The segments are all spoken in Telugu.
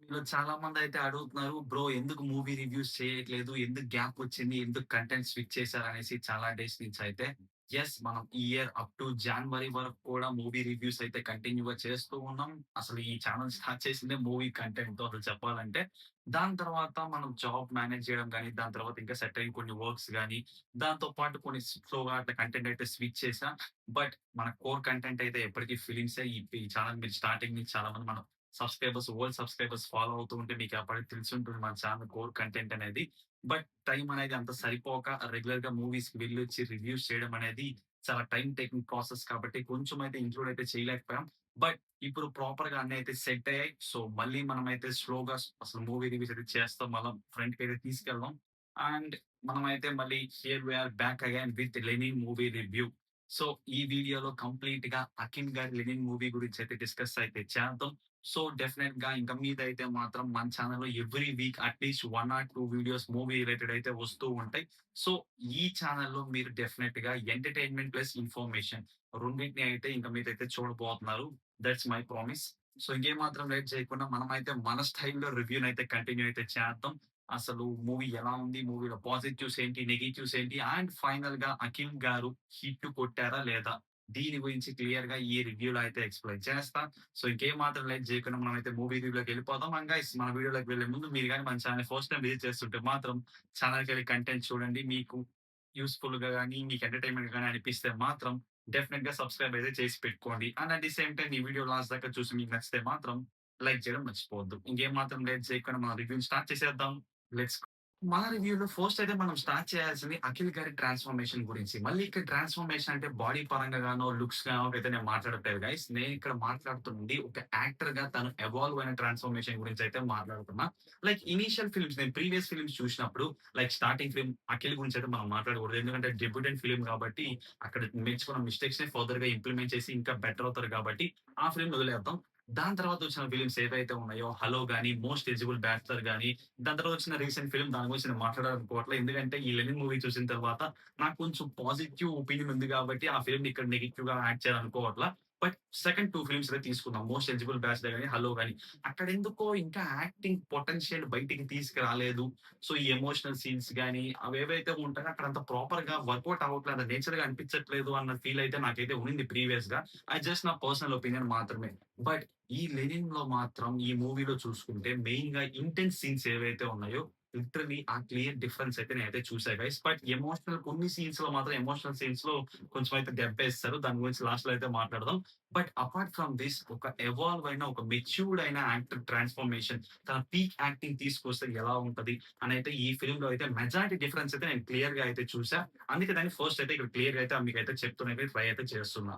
ఇలా చాలా మందయితే అడుగుతున్నారు. బ్రో ఎందుకు మూవీ రివ్యూస్ చేయట్లేదు? ఎందుకు గ్యాప్ వచ్చింది? ఎందుకు కంటెంట్ స్విచ్ చేశారనేసి చాలా డేస్ నుంచయితే. యెస్, మనం ఈ ఇయర్ అప్ టు జాన్వరి వరకు కూడా మూవీ రివ్యూస్ అయితే కంటిన్యూ‌గా చేస్తూ ఉన్నాం. అసలు ఈ ఛానెల్ స్టార్ట్ చేసిందే మూవీ కంటెంట్‌తో అసలు చెప్పాలంటే. దాని తర్వాత మనం జాబ్ మేనేజ్ చేయడం గాని, దాని తర్వాత ఇంకా సెట్ అయిన కొన్ని వర్క్స్ గాని, దాంతో పాటు కొన్ని స్లోగా అట్లా కంటెంట్ అయితే స్విచ్ చేశా. బట్ మన కోర్ కంటెంట్ అయితే ఎప్పటికి ఫిలిమ్సే. ఈ ఛానెల్ మీరు స్టార్టింగ్ నుంచి చాలా మంది మనం ఓల్డ్ సబ్‌స్క్రైబర్స్ ఫాలో అవుతూ ఉంటే మీకు అప్పటికి తెలిసుంటుంది మన ఛానెల్ కోర్ కంటెంట్ అనేది. బట్ టైమ్ అనేది అంత సరిపోక రెగ్యులర్‌గా మూవీస్‌కి వెళ్ళొచ్చి రివ్యూస్ చేయడం అనేది చాలా టైమ్ టేకింగ్ ప్రాసెస్ కాబట్టి కొంచెం అయితే ఇంక్లూడ్ అయితే చేయలేకపోయాం. బట్ ఇప్పుడు ప్రాపర్‌గా అన్నీ అయితే సెట్ అయ్యాయి. సో, మళ్ళీ మనమైతే స్లోగా అసలు మూవీ రివ్యూస్ అయితే చేస్తాం. మళ్ళా ఫ్రంట్‌కైతే తీసుకెళ్దాం. అండ్ మనమైతే మళ్ళీ here we are back again with 'Lenin' movie review. So, ఈ వీడియోలో కంప్లీట్‌గా 'అఖిల్' గారి 'లెనిన్' మూవీ గురించి అయితే డిస్కస్ అయితే చేద్దాం. సో, డెఫినెట్‌గా ఇంక మీదైతే మాత్రం మన ఛానెల్‌లో every week at least 1 or 2 videos movie related అయితే వస్తూ ఉంటాయి. సో, ఈ ఛానెల్‌లో మీరు డెఫినెట్‌గా ఎంటర్‌టైన్‌మెంట్ ప్లస్ ఇన్ఫర్మేషన్ రెండిటిని అయితే ఇంక మీరైతే చూడబోతున్నారు. That's my promise. సో, ఇంకేమాత్రం లేట్ చేయకుండా మనమైతే మన స్టైల్‌లో రివ్యూనైతే కంటిన్యూ అయితే చేద్దాం. అసలు మూవీ ఎలా ఉంది? మూవీలో పాజిటివ్స్ ఏంటి? నెగెటివ్స్ ఏంటి? అండ్ ఫైనల్‌గా 'అఖిల్' గారు హిట్ కొట్టారా లేదా? దీని గురించి క్లియర్‌గా ఈ రివ్యూలో అయితే ఎక్స్‌ప్లెయిన్ చేస్తా. సో, ఇంకేమాత్రం లేట్ చేయకుండా మనమైతే మూవీ రివ్యూలోకి వెళ్ళిపోదాం. అండ్ గైస్, మన వీడియోలోకి వెళ్ళే ముందు మీరు గాని మన ఛానెల్‌ని ఫస్ట్ టైమ్ విజిట్ చేస్తుంటే మాత్రం ఛానెల్‌కెళ్ళి కంటెంట్ చూడండి. మీకు యూజ్‌ఫుల్‌గా గాని, మీకు ఎంటర్‌టైన్‌మెంట్‌గా గాని అనిపిస్తే మాత్రం డెఫినిట్‌గా సబ్‌స్క్రైబ్ అయితే చేసి పెట్టుకోండి. And at the same time ఈ వీడియో లాస్ట్ దాకా చూసి మీకు నచ్చితే మాత్రం లైక్ చేయడం మర్చిపోవద్దు. ఇంకేమాత్రం లేట్ చేయకుండా మన రివ్యూని స్టార్ట్ చేసేద్దాం. లెట్స్ మన రివ్యూలో ఫస్ట్ అయితే మనం స్టార్ట్ చేయాల్సింది 'అఖిల్' గారి ట్రాన్స్‌ఫర్మేషన్ గురించి. మళ్ళీ ఇక్కడ ట్రాన్స్‌ఫర్మేషన్ అంటే బాడీ పరంగా గానో, లుక్స్ గానో అయితే నేను మాట్లాడట్లేదు గైస్. నేనిక్కడ మాట్లాడుతుంది ఒక యాక్టర్‌గా తను ఎవాల్వ్ అయిన ట్రాన్స్‌ఫర్మేషన్ గురించి అయితే మాట్లాడుతున్నా. లైక్ ఇనీషియల్ ఫిల్మ్స్ నేను ప్రీవియస్ ఫిల్మ్స్ చూసినప్పుడు లైక్ స్టార్టింగ్ ఫిల్మ్ 'అఖిల్' గురించి అయితే మనం మాట్లాడకూడదు. ఎందుకంటే డెబ్యూటెంట్ ఫిల్మ్ కాబట్టి అక్కడ నేర్చుకున్న మిస్టేక్స్‌ని ఫర్దర్‌గా ఇంప్లిమెంట్ చేసి ఇంకా బెటర్ అవుతారు కాబట్టి ఆ ఫిల్మ్‌ని వదిలేద్దాం. దాని తర్వాత వచ్చిన ఫిల్మ్స్ ఏవైతే ఉన్నాయో 'హలో' గాని, 'మోస్ట్ ఎలిజిబుల్ బ్యాచ్లర్' గాని, దాని తర్వాత వచ్చిన రీసెంట్ ఫిల్మ్ దాని గురించి నేను మాట్లాడాలనుకోవట్లే. ఎందుకంటే ఈ 'లెనిన్' మూవీ చూసిన తర్వాత నాకు కొంచెం పాజిటివ్ ఒపీనియన్ ఉంది కాబట్టి ఆ ఫిల్మ్‌ని ఇక్కడ నెగెటివ్‌గా యాడ్ చేయాలనుకోవట్ల. బట్ సెకండ్ 2 ఫిల్మ్స్ అయితే తీసుకుందాం. 'మోస్ట్ ఎలిజిబుల్ బ్యాచ్లర్' గాని, 'హలో' గాని. అక్కడెందుకో ఇంకా యాక్టింగ్ పొటెన్షియల్ బయటికి తీసుకురాలేదు. సో, ఈ ఎమోషనల్ సీన్స్ గాని అవేవైతే ఉంటాయో అక్కడంత ప్రాపర్‌గా వర్కౌట్ అవ్వట్లేదు. అంత నేచర్‌గా అనిపించట్లేదు అన్న ఫీల్ అయితే నాకైతే ఉండింది ప్రీవియస్‌గా. అది జస్ట్ నా పర్సనల్ ఒపీనియన్ మాత్రమే. బట్ ఈ 'లెనిన్‌లో' మాత్రం ఈ మూవీలో చూసుకుంటే మెయిన్‌గా ఇంటెన్స్ సీన్స్ ఏవైతే ఉన్నాయో లిటరల్లీ ఆ క్లియర్ డిఫరెన్స్ అయితే నేనైతే చూసా గైస్. బట్ ఎమోషనల్ కొన్ని సీన్స్‌లో మాత్రం ఎమోషనల్ సీన్స్‌లో కొంచెం అయితే దెబ్బేస్తారు. దాని గురించి లాస్ట్‌లో అయితే మాట్లాడదాం. బట్ అపార్ట్ ఫ్రమ్ దిస్ ఒక ఎవాల్వ్ అయిన, ఒక మెచ్యూర్డ్ అయిన యాక్టర్ ట్రాన్స్‌ఫర్మేషన్ తన పీక్ యాక్టింగ్ తీసుకొస్తే ఎలా ఉంటది అనైతే ఈ ఫిల్మ్‌లో అయితే మెజారిటీ డిఫరెన్స్ అయితే నేను క్లియర్‌గా అయితే చూసా. అందుకే దాన్ని ఫస్ట్ అయితే ఇక్కడ క్లియర్‌గా అయితే మీకైతే చెప్తూనైతే ట్రై అయితే చేస్తున్నా.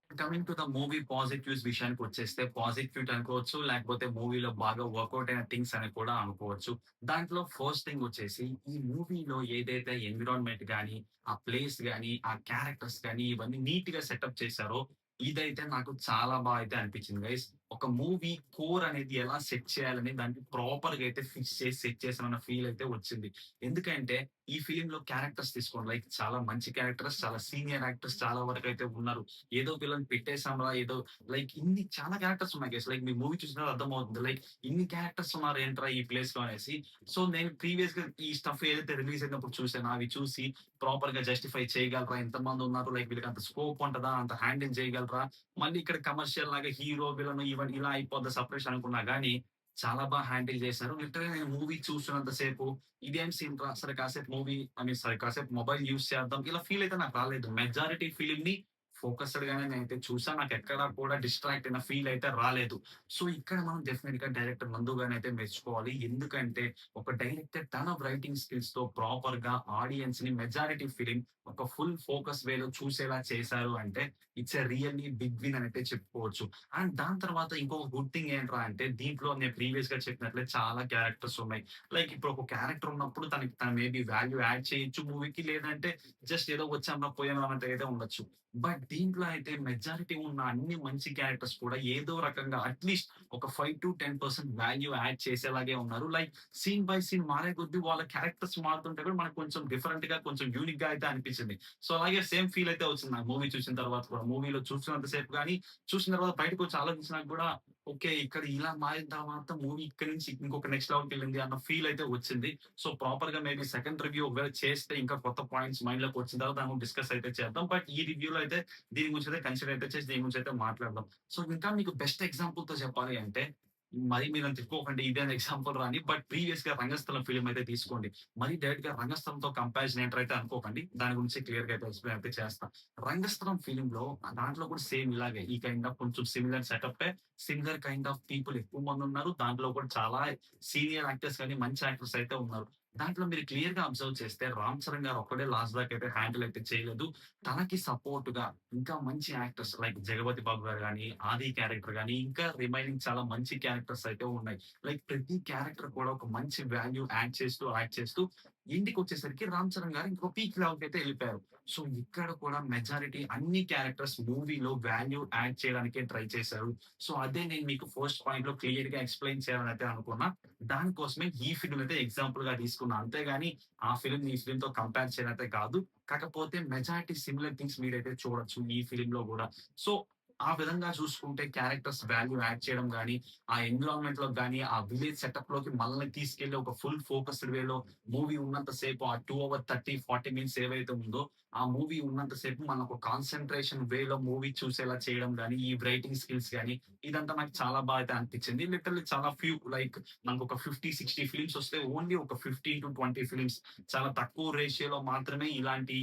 Coming to the movie positives విషయానికొచ్చేస్తే పాజిటివ్ అనుకోవచ్చు. లేకపోతే మూవీలో బాగా వర్కౌట్ అయిన థింగ్స్ అని కూడా అనుకోవచ్చు. దాంట్లో ఫస్ట్ థింగ్ వచ్చేసి ఈ మూవీలో ఏదైతే ఎన్విరాన్మెంట్ గాని, ఆ ప్లేస్ గాని, ఆ క్యారెక్టర్స్ గాని ఇవన్నీ నీట్‌గా సెటప్ చేశారో ఇదైతే నాకు చాలా అయితే అనిపించింది గైస్. ఒక మూవీ కోర్ అనేది ఎలా సెట్ చేయాలని దాన్ని ప్రాపర్‌గా అయితే ఫిక్స్ చేసి సెట్ చేశానన్న ఫీల్ అయితే వచ్చింది. ఎందుకంటే ఈ ఫిల్మ్‌లో క్యారెక్టర్స్ తీసుకోండి. లైక్ చాలా మంచి క్యారెక్టర్స్, చాలా సీనియర్ యాక్టర్స్ చాలా వరకైతే ఉన్నారు. ఏదో వీళ్ళని పెట్టేసాంరా ఏదో లైక్ ఇన్ని చాలా క్యారెక్టర్స్ ఉన్నాయి గైస్. లైక్ మీరు మూవీ చూసిన తర్వాత అర్థమవుతుంది. లైక్ ఇన్ని క్యారెక్టర్స్ ఉన్నారు ఏంట్రా ఈ ప్లేస్‌లో అనేసి. సో, నేను ప్రీవియస్‌గా ఈ స్టఫ్ ఏదైతే రిలీజ్ అయినప్పుడు చూసానో అవి చూసి ప్రాపర్‌గా జస్టిఫై చేయగలరా? ఎంతమంది ఉన్నారు? లైక్ వీళ్ళకి అంత స్కోప్ ఉంటదా? అంత హ్యాండిల్ చేయగలరా? మళ్ళీ ఇక్కడ కమర్షియల్ లాగా హీరో, విలన్ ఈవెన్ ఇలా అయిపోద్దా సెపరేషన్ అనుకున్నా గానీ, చాలా హ్యాండిల్ చేశారు. లిటరల్లీ నేను మూవీ చూస్తున్నంత సేపు ఇదేం సీన్ రా! సరే కాసేపు మూవీ ఐ మీన్ సారీ కాసేపు మొబైల్ యూజ్ చేద్దాం. ఇలా ఫీల్ అయితే నాకు రాలేదు. మెజారిటీ ఫిల్మ్‌ని ఫోకస్డ్ గానే నేనైతే చూసా. నాకెక్కడా కూడా డిస్ట్రాక్ట్ అయిన ఫీల్ అయితే రాలేదు. సో, ఇక్కడ మనం డెఫినిట్‌గా డైరెక్టర్ నందు గారినైతే మెచ్చుకోవాలి. ఎందుకంటే ఒక డైరెక్టర్ తన రైటింగ్ స్కిల్స్‌తో ప్రాపర్‌గా ఆడియన్స్‌ని మెజారిటీ ఫిల్మ్ ఒక ఫుల్ ఫోకస్ వేలో చూసేలా చేశారు అంటే it's a really big win అనైతే చెప్పుకోవచ్చు. అండ్ దాని తర్వాత ఇంకొక గుడ్ థింగ్ ఏంట్రా అంటే దీంట్లో నేను ప్రీవియస్‌గా చెప్పినట్లే చాలా క్యారెక్టర్స్ ఉన్నాయి. లైక్ ఇప్పుడు ఒక క్యారెక్టర్ ఉన్నప్పుడు తను మేబీ వాల్యూ యాడ్ చేయొచ్చు మూవీకి. లేదంటే జస్ట్ ఏదో వచ్చాంరా పోయాం అన్నట్టు అయితే ఉండొచ్చు. బట్ దీంట్లో అయితే మెజారిటీ ఉన్న అన్ని మంచి క్యారెక్టర్స్ కూడా ఏదో రకంగా అట్‌లీస్ట్ ఒక 5-10% వాల్యూ యాడ్ చేసేలాగే ఉన్నారు. లైక్ సీన్ బై సీన్ మారే కొద్దీ వాళ్ళ క్యారెక్టర్స్ మారుతుంటే కూడా మనకు కొంచెం డిఫరెంట్‌గా, కొంచెం యూనిక్‌గా అయితే అనిపించింది. సో, అలాగే సేమ్ ఫీల్ అయితే వచ్చింది నాకు మూవీ చూసిన తర్వాత కూడా. మూవీలో చూస్తున్నంత సేపు గాని, చూసిన తర్వాత బయటకొచ్చి ఆలోచించినాక కూడా ఓకే. ఇక్కడ ఇలా మారిన తర్వాత మూవీ ఇక్కడి నుంచి ఇంకొక నెక్స్ట్ లెవెల్‌కెళ్ళింది అన్న ఫీల్ అయితే వచ్చింది. సో, ప్రాపర్‌గా మేబీ సెకండ్ రివ్యూ ఒకవేళ చేస్తే ఇంకా కొత్త పాయింట్స్ మైండ్‌లోకి వచ్చిన తర్వాత దాని గురించి డిస్కస్ అయితే చేద్దాం. బట్ ఈ రివ్యూలో అయితే దీని గురించి అయితే కన్సిడర్ అయితే చేసి దీని గురించి అయితే మాట్లాడదాం. సో, ఇంకా మీకు బెస్ట్ ఎగ్జాంపుల్‌తో చెప్పాలి అంటే మరి మీరంత తిట్టుకోకండి ఇదే ఎగ్జాంపుల్ రా అని. బట్ ప్రీవియస్‌గా 'రంగస్థలం' ఫిల్మ్ అయితే తీసుకోండి. మరి డైరెక్ట్‌గా 'రంగస్థలంతో' కంపారిజన్ ఏంట్రా అయితే అనుకోకండి. దాని గురించి క్లియర్‌గా అయితే ఎక్స్‌ప్లెయిన్ అయితే చేస్తా. 'రంగస్థలం' ఫిల్మ్‌లో దాంట్లో కూడా సేమ్ ఇలాగే ఈ కైండ్ ఆఫ్ కొంచెం సిమిలర్ సెటప్పే. సిమిలర్ కైండ్ ఆఫ్ పీపుల్ ఎక్కువ మందున్నారు. దాంట్లో కూడా చాలా సీనియర్ యాక్టర్స్ గాని, మంచి యాక్టర్స్ అయితే ఉన్నారు. దాంట్లో మీరు క్లియర్‌గా అబ్జర్వ్ చేస్తే 'రామ్ చరణ్' గారు ఒక్కడే లాస్ట్ దాకా అయితే హ్యాండిల్ అయితే చేయలేదు. తనకి సపోర్ట్‌గా ఇంకా మంచి యాక్టర్స్ లైక్ 'జగపతి బాబు' గారు గాని, 'ఆది' క్యారెక్టర్ గాని, ఇంకా రిమైనింగ్ చాలా మంచి క్యారెక్టర్స్ అయితే ఉన్నాయి. లైక్ ప్రతి క్యారెక్టర్ కూడా ఒక మంచి వాల్యూ యాడ్ చేస్తూ ఇంటికొచ్చేసరికి 'రామ్ చరణ్' గారు ఇంకో పీక్ లెవెల్‌కైతే ఎళ్ళిపోయారు. సో, ఇక్కడ కూడా మెజారిటీ అన్ని క్యారెక్టర్స్ మూవీలో వాల్యూ యాడ్ చేయడానికే ట్రై చేశారు. సో, అదే నేను మీకు ఫస్ట్ పాయింట్‌లో క్లియర్‌గా ఎక్స్‌ప్లెయిన్ చేయాలనైతే అనుకున్నా. దానికోసమే ఈ ఫిల్మ్ అయితే ఎగ్జాంపుల్‌గా తీసుకున్నా. అంతేగాని ఆ ఫిల్మ్‌ని ఈ ఫిల్మ్‌తో కంపేర్ చేయనయితే కాదు. కాకపోతే మెజారిటీ సిమిలర్ థింగ్స్ మీరైతే చూడొచ్చు ఈ ఫిల్మ్‌లో గూడా. సో, ఆ విధంగా చూసుకుంటే క్యారెక్టర్స్ వాల్యూ యాడ్ చేయడం గాని, ఆ ఎన్విరాన్మెంట్‌లోకి గాని, ఆ విలేజ్ సెటప్‌లోకి మనల్ని తీసుకెళ్ళి ఒక ఫుల్ ఫోకస్డ్ వేలో మూవీ ఉన్నంత సేపు ఆ 2 అవర్ 30, 40 మినిట్స్ ఏవైతే ఉందో, ఆ మూవీ ఉన్నంత సేపు మనకు కాన్సంట్రేషన్ వేలో మూవీ చూసేలా చేయడం గాని, ఈ రైటింగ్ స్కిల్స్ గాని, ఇదంతా నాకు చాలా బా అయితే అనిపించింది. లిటరల్లీ చాలా ఫ్యూ లైక్ మనకొక 50, 60 ఫిల్మ్స్ వస్తే ఓన్లీ ఒక 15-20 ఫిల్మ్స్ చాలా తక్కువ రేషియోలో మాత్రమే ఇలాంటి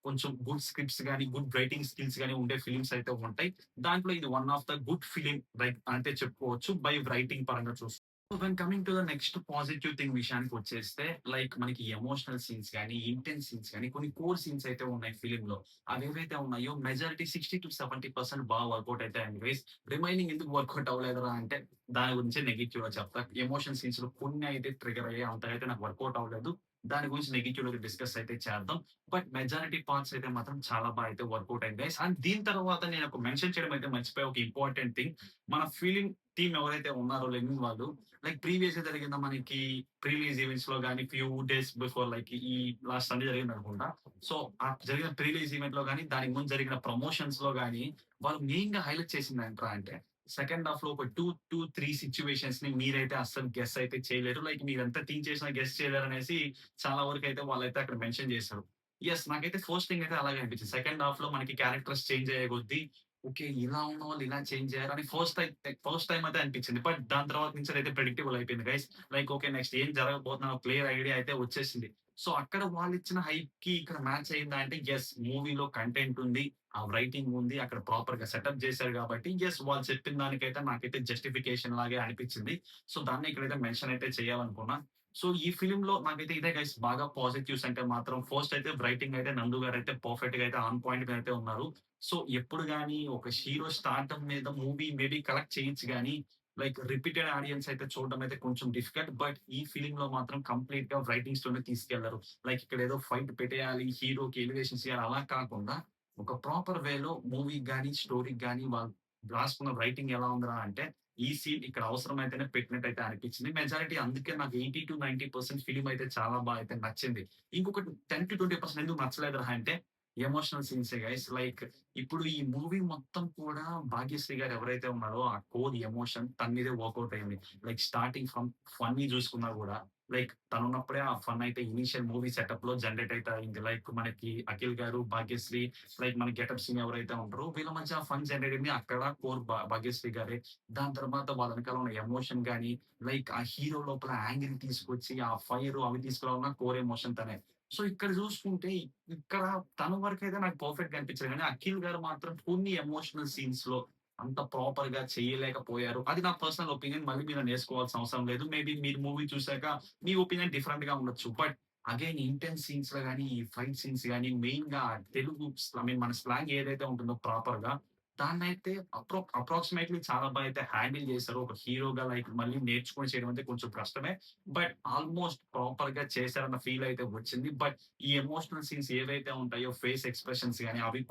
కొంచెం గుడ్ స్క్రిప్ట్స్ గాని, గుడ్ రైటింగ్ స్కిల్స్ గాని ఉండే ఫిల్మ్స్ అయితే ఉంటాయి. దాంట్లో ఇది one of the good film like అంటే చెప్పుకోవచ్చు బై రైటింగ్ పరంగా చూస్తే. When coming to the next positive thing విషయానికొచ్చేస్తే లైక్ మనకి ఎమోషనల్ సీన్స్ గాని, ఇంటెన్స్ సీన్స్ గాని, కొన్ని కోర్ సీన్స్ అయితే ఉన్నాయి ఫిల్మ్‌లో. అవేవైతే ఉన్నాయో మెజారిటీ 60-70% బాగా వర్కౌట్ అయితే అయింది గైస్. రిమైనింగ్ ఎందుకు వర్కౌట్ అవ్వలేదురా అంటే దాని గురించి నెగెటివ్‌గా చెప్తా. ఎమోషన్ సీన్స్‌లో కొన్ని అయితే ట్రిగ్గర్ అయ్యాయి. అంతగా అయితే నాకు వర్కౌట్ అవ్వలేదు. దాని గురించి నెగెటివ్‌గా డిస్కస్ అయితే చేద్దాం. బట్ మెజారిటీ పార్ట్స్ అయితే మాత్రం చాలా బా అయితే వర్కౌట్ అయింది గైస్. అండ్ దీని తర్వాత నేను ఒక మెన్షన్ చేయడం అయితే మర్చిపోయా ఒక ఇంపార్టెంట్ థింగ్. మన ఫిల్మ్ టీమ్ ఎవరైతే ఉన్నారో లెనిన్ వాళ్ళు లైక్ ప్రీవియస్‌గా జరిగిన మనకి ప్రీ రిలీజ్ ఈవెంట్స్‌లో గాని ఫ్యూ డేస్ బిఫోర్ లైక్ ఈ లాస్ట్ సండే జరిగిందనుకుంటా. సో, ఆ జరిగిన ప్రీ రిలీజ్ ఈవెంట్‌లో గాని, దానికి ముందు జరిగిన ప్రమోషన్స్‌లో గాని వాళ్ళు మెయిన్‌గా హైలైట్ చేసిందేంట్రా అంటే సెకండ్ హాఫ్‌లో ఒక 2-3 సిట్యుయేషన్స్‌ని మీరైతే అస్సలు గెస్ అయితే చేయలేరు. లైక్ మీరెంత థింక్ చేసినా గెస్ చేయలేరనేసి చాలా వరకైతే వాళ్ళైతే అక్కడ మెన్షన్ చేశారు. యెస్. నాకైతే ఫస్ట్ థింగ్ అయితే అలాగే అనిపించింది. సెకండ్ హాఫ్‌లో మనకి క్యారెక్టర్స్ చేంజ్ అయ్యే కొద్దీ ఓకే. ఇలా ఉన్నవాళ్ళు ఇలా చేంజ్ అయ్యారని ఫస్ట్ టైమ్ అయితే అనిపించింది. బట్ దాని తర్వాత నుంచి అదైతే ప్రెడిక్టబుల్ అయిపోయింది గైస్. Like okay. నెక్స్ట్ ఏం జరగబోతుందని ఒక క్లియర్ ఐడియా అయితే వచ్చేసింది. సో, అక్కడ వాళ్ళిచ్చిన హైప్‌కి ఇక్కడ మ్యాచ్ అయిందా అంటే యెస్. మూవీలో కంటెంట్ ఉంది. ఆ రైటింగ్ ఉంది. అక్కడ ప్రాపర్‌గా సెటప్ చేశారు కాబట్టి యెస్. వాళ్ళు చెప్పిన దానికైతే నాకైతే జస్టిఫికేషన్ లాగే అనిపించింది. సో, దాన్ని ఇక్కడైతే మెన్షన్ అయితే చేయాలనుకున్నా. సో, ఈ ఫిల్మ్‌లో నాకైతే ఇదే గైస్ బాగా పాజిటివ్స్ అంటే మాత్రం ఫస్ట్ అయితే రైటింగ్ అయితే నందు గారైతే పర్ఫెక్ట్‌గా అయితే ఆన్ పాయింట్ మీద అయితే ఉన్నారు. సో, ఎప్పుడు గాని ఒక హీరో స్టార్డమ్ మీద మూవీ మేబీ కలెక్ట్ చేయొచ్చు గానీ, లైక్ రిపీటెడ్ ఆడియన్స్ అయితే చూడడం అయితే కొంచెం డిఫికల్ట్. బట్ ఈ ఫిల్మ్‌లో మాత్రం కంప్లీట్‌గా రైటింగ్స్‌తోనే తీసుకెళ్లారు. లైక్ ఇక్కడేదో ఫైట్ పెట్టేయాలి, హీరోకి ఎలివేషన్స్ ఇయ్యాలి అలా కాకుండా, ఒక ప్రాపర్ వేలో మూవీకి గాని, స్టోరీకి గాని వాళ్ళు రాసుకున్న రైటింగ్ ఎలా ఉందిరా అంటే, ఈ సీన్ ఇక్కడ అవసరమైతేనే పెట్టినట్టయితే అనిపించింది. మెజారిటీ అందుకే నాకు 80-90% ఫిల్మ్ అయితే చాలా బా అయితే నచ్చింది. ఇంకొకటి 10-20% ఎందుకు నచ్చలేదురా అంటే, ఎమోషనల్ సీన్సే గైస్. లైక్ ఇప్పుడు ఈ మూవీ మొత్తం కూడా భాగ్యశ్రీ గారు ఎవరైతే ఉన్నారో ఆ కోర్ ఎమోషన్ తన మీదే వర్కౌట్ అయింది. లైక్ స్టార్టింగ్ ఫ్రమ్ ఫన్నీ చూసుకున్నా గూడా లైక్ తనున్నప్పుడే ఆ ఫన్ అయితే ఇనీషియల్ మూవీ సెటప్‌లో జనరేట్ అయితే అయింది. లైక్ మనకి అఖిల్ గారు, భాగ్యశ్రీ లైక్ మన గెటప్ సీన్ ఎవరైతే ఉంటారో వీళ్ళ మధ్య ఆ ఫన్ జనరేట్ అయింది. అక్కడ కోర్ భాగ్యశ్రీ గారే. దాని తర్వాత వాళ్ళ వెనకాల ఉన్న ఎమోషన్ గాని, లైక్ ఆ హీరో లోపల యాంగిల్ తీసుకొచ్చి ఆ ఫైర్ అవి తీసుకురావాలన్న కోర్ ఎమోషన్ తనే. సో, ఇక్కడ చూసుకుంటే ఇక్కడ తన వరకైతే నాకు పర్ఫెక్ట్‌గా అనిపించలేదు గానీ, అఖిల్ గారు మాత్రం కొన్ని ఎమోషనల్ సీన్స్‌లో అంత ప్రాపర్‌గా చేయలేకపోయారు. అది నా పర్సనల్ ఒపీనియన్. మళ్ళీ మీరు నేర్చుకోవాల్సిన అవసరం లేదు. మేబీ మీరు మూవీ చూసాక మీ ఒపీనియన్ డిఫరెంట్‌గా ఉండొచ్చు. బట్ అగైన్ ఇంటెన్స్ సీన్స్‌లో గాని, ఈ ఫైట్ సీన్స్ గాని, మెయిన్‌గా తెలుగు ఐ మీన్ మన స్లాంగ్ ఏదైతే ఉంటుందో ప్రాపర్‌గా దాన్నైతే అప్రాక్సిమేట్‌లీ చాలా బా అయితే హ్యాండిల్ చేశారు. ఒక హీరోగా లైక్ మళ్ళీ నేర్చుకొని చేయడం అంటే కొంచెం కష్టమే. బట్ ఆల్‌మోస్ట్ ప్రాపర్‌గా చేశారన్న ఫీల్ అయితే వచ్చింది. బట్ ఈ ఎమోషనల్ సీన్స్ ఏవైతే ఉంటాయో ఫేస్ ఎక్స్‌ప్రెషన్స్ గాని అవి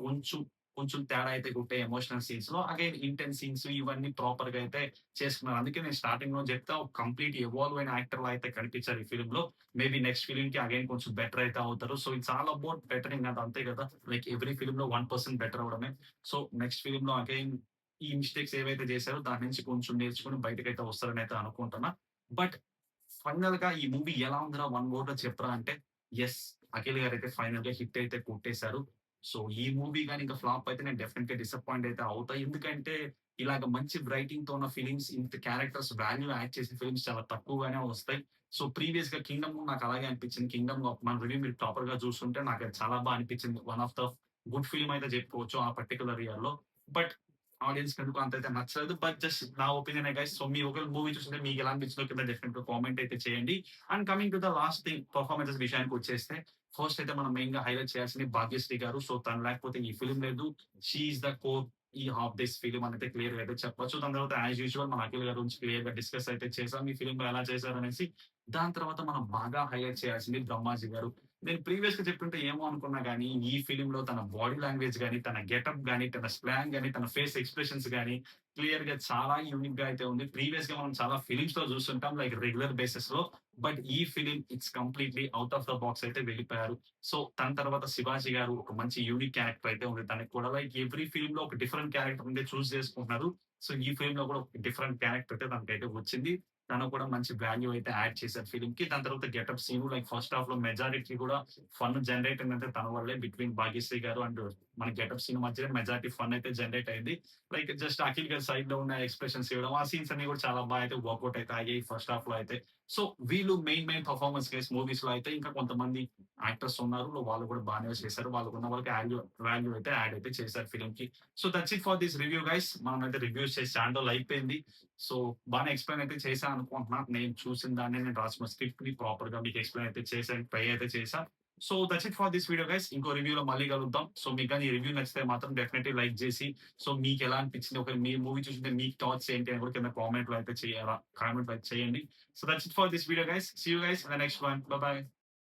కొంచెం తేడా అయితే కొట్టాయి ఎమోషనల్ సీన్స్‌లో. అగైన్ ఇంటెన్స్ సీన్స్ ఇవన్నీ ప్రాపర్‌గా అయితే చేసుకున్నారు. అందుకే నేను స్టార్టింగ్‌లో చెప్తా ఒక కంప్లీట్ ఎవాల్వ్ అయిన యాక్టర్‌లా అయితే కనిపించారు ఈ ఫిల్మ్‌లో. మేబీ నెక్స్ట్ ఫిల్మ్‌కి అగైన్ కొంచెం బెటర్ అయితే అవుతారు. So, it's all about bettering అది అంతే కదా! లైక్ ఎవ్రి ఫిల్మ్‌లో 1% బెటర్ అవ్వడమే. సో, నెక్స్ట్ ఫిల్మ్‌లో అగైన్ ఈ మిస్టేక్స్ ఏవైతే చేశారో దాని నుంచి కొంచెం నేర్చుకొని బయటకైతే వస్తారనైతే అనుకుంటున్నా. బట్ ఫైనల్‌గా ఈ మూవీ ఎలా ఉందిరా వన్ వర్డ్‌లో చెప్పరా అంటే, యెస్. అఖిల్ గారైతే ఫైనల్‌గా హిట్ అయితే కొట్టేసారు. సో, ఈ మూవీ గాని ఇంకా ఫ్లాప్ అయితే నేను డెఫినెట్‌గా డిసప్పాయింట్ అయితే అవుతా. ఎందుకంటే, ఇలాగ మంచి రైటింగ్‌తో ఉన్న ఫిల్మ్స్ ఇంత క్యారెక్టర్స్ వాల్యూ యాడ్ చేసిన ఫిల్మ్స్ చాలా తక్కువగానే వస్తాయి. సో, ప్రీవియస్‌గా 'కింగ్డమ్' నాకు అలాగే అనిపించింది. 'కింగ్డమ్' మన రివ్యూ మీరు ప్రాపర్‌గా చూసుంటే నాకది చాలా అనిపించింది. One of the good film అయితే చెప్పుకోవచ్చు ఆ పర్టిక్యులర్ ఇయర్‌లో. బట్ ఆడియన్స్‌కి ఎందుకో అంతైతే నచ్చలేదు. బట్ జస్ట్ నా ఒపీనియనే గైస్. సో, మీరు ఒకవేళ మూవీ చూసుంటే మీకెలా అనిపించిందో కింద డెఫినెట్‌గా కామెంట్ అయితే చేయండి. And coming to the last thing performances విషయానికొచ్చేస్తే, ఫస్ట్ అయితే మనం మెయిన్‌గా హైలైట్ చేయాల్సింది 'భాగ్యశ్రీ' గారు. సో, తను లేకపోతే ఈ ఫిల్మ్ లేదు. She is the core of this film అనైతే క్లియర్‌గా అయితే చెప్పొచ్చు. దాని తర్వాత యాస్ యూజువల్ మన అఖిల్ గారి గురించి క్లియర్‌గా డిస్కస్ అయితే చేసాం. ఈ ఫిల్మ్‌లో ఎలా చేశారనేసి. దాని తర్వాత మనం బాగా హైలైట్ చేయాల్సింది 'బ్రహ్మాజీ' గారు. నేను ప్రీవియస్‌గా చెప్పుంటే ఏమో అనుకున్నా గానీ, ఈ ఫిల్మ్‌లో తన బాడీ లాంగ్వేజ్ గాని, తన గెటప్ గాని, తన స్లాంగ్ గాని, తన ఫేస్ ఎక్స్‌ప్రెషన్స్ గాని క్లియర్‌గా చాలా యూనిక్‌గా అయితే ఉంది. ప్రీవియస్‌గా మనం చాలా ఫిల్మ్స్‌లో చూస్తుంటాం లైక్ రెగ్యులర్ బేసిస్‌లో. బట్ ఈ film it's completely out of the box అయితే వెళ్ళిపోయారు. సో, తన తర్వాత 'శివాజీ' గారు ఒక మంచి యూనిక్ క్యారెక్టర్ అయితే ఉంది. తనకి కూడా లైక్ ఎవ్రీ ఫిల్మ్‌లో ఒక డిఫరెంట్ క్యారెక్టర్ ఉండే చూజ్ చేసుకుంటున్నారు. సో, ఈ ఫిల్మ్‌లో కూడా ఒక డిఫరెంట్ క్యారెక్టర్ అయితే తనకైతే వచ్చింది. తను కూడా మంచి వాల్యూ అయితే యాడ్ చేశారు ఫిల్మ్‌కి. దాని తర్వాత గెటప్ సీను లైక్ ఫస్ట్ హాఫ్‌లో మెజారిటీ కూడా ఫన్ జనరేట్ అయిందంటే తన వల్లే బిట్వీన్ 'భాగ్యశ్రీ' గారు అండ్ మన గెటప్ సీన్ మధ్య మెజారిటీ ఫన్ అయితే జనరేట్ అయింది. లైక్ జస్ట్ అఖిల్ గారి సైడ్‌లో ఉన్న ఎక్స్‌ప్రెషన్స్ ఇవ్వడం. ఆ సీన్స్ అన్ని కూడా చాలా అయితే వర్కౌట్ అయితే అయ్యాయి ఫస్ట్ హాఫ్‌లో అయితే. సో, వీళ్ళు మెయిన్ పెర్ఫార్మన్స్ గైస్ మూవీస్‌లో అయితే ఇంకా కొంతమంది యాక్టర్స్ ఉన్నారు. వాళ్ళు కూడా బానే చేశారు. వాళ్ళకున్న వాళ్ళకి వాల్యూ అయితే యాడ్ అయితే చేశారు ఫిల్మ్‌కి. So, that's it for this review guys. మనమైతే రివ్యూస్ చేసి చానా రోజులయిపోయింది. సో, బానే ఎక్స్‌ప్లెయిన్ అయితే చేశా అనుకుంటున్నా. నేను చూసిన దాన్నే నేను రాసిన స్క్రిప్ట్‌ని ప్రాపర్‌గా మీకు ఎక్స్‌ప్లెయిన్ అయితే చేశాను. ట్రై అయితే చేశా. So, that's it for this video guys. ఇంకో రివ్యూలో మళ్ళీ కలుద్దాం. సో, మీకు గాని ఈ రివ్యూ నచ్చితే మాత్రం డెఫినెట్‌లీ లైక్ జేసి, సో, మీకెలా అనిపించింది? ఒకవేళ మీరు మూవీ చూసుంటే మీ థాట్స్ ఏంటి అని కూడా కింద కామెంట్‌లో అయితే చేయండి. So, that's it for this video guys. See you guys in the next one. Bye by.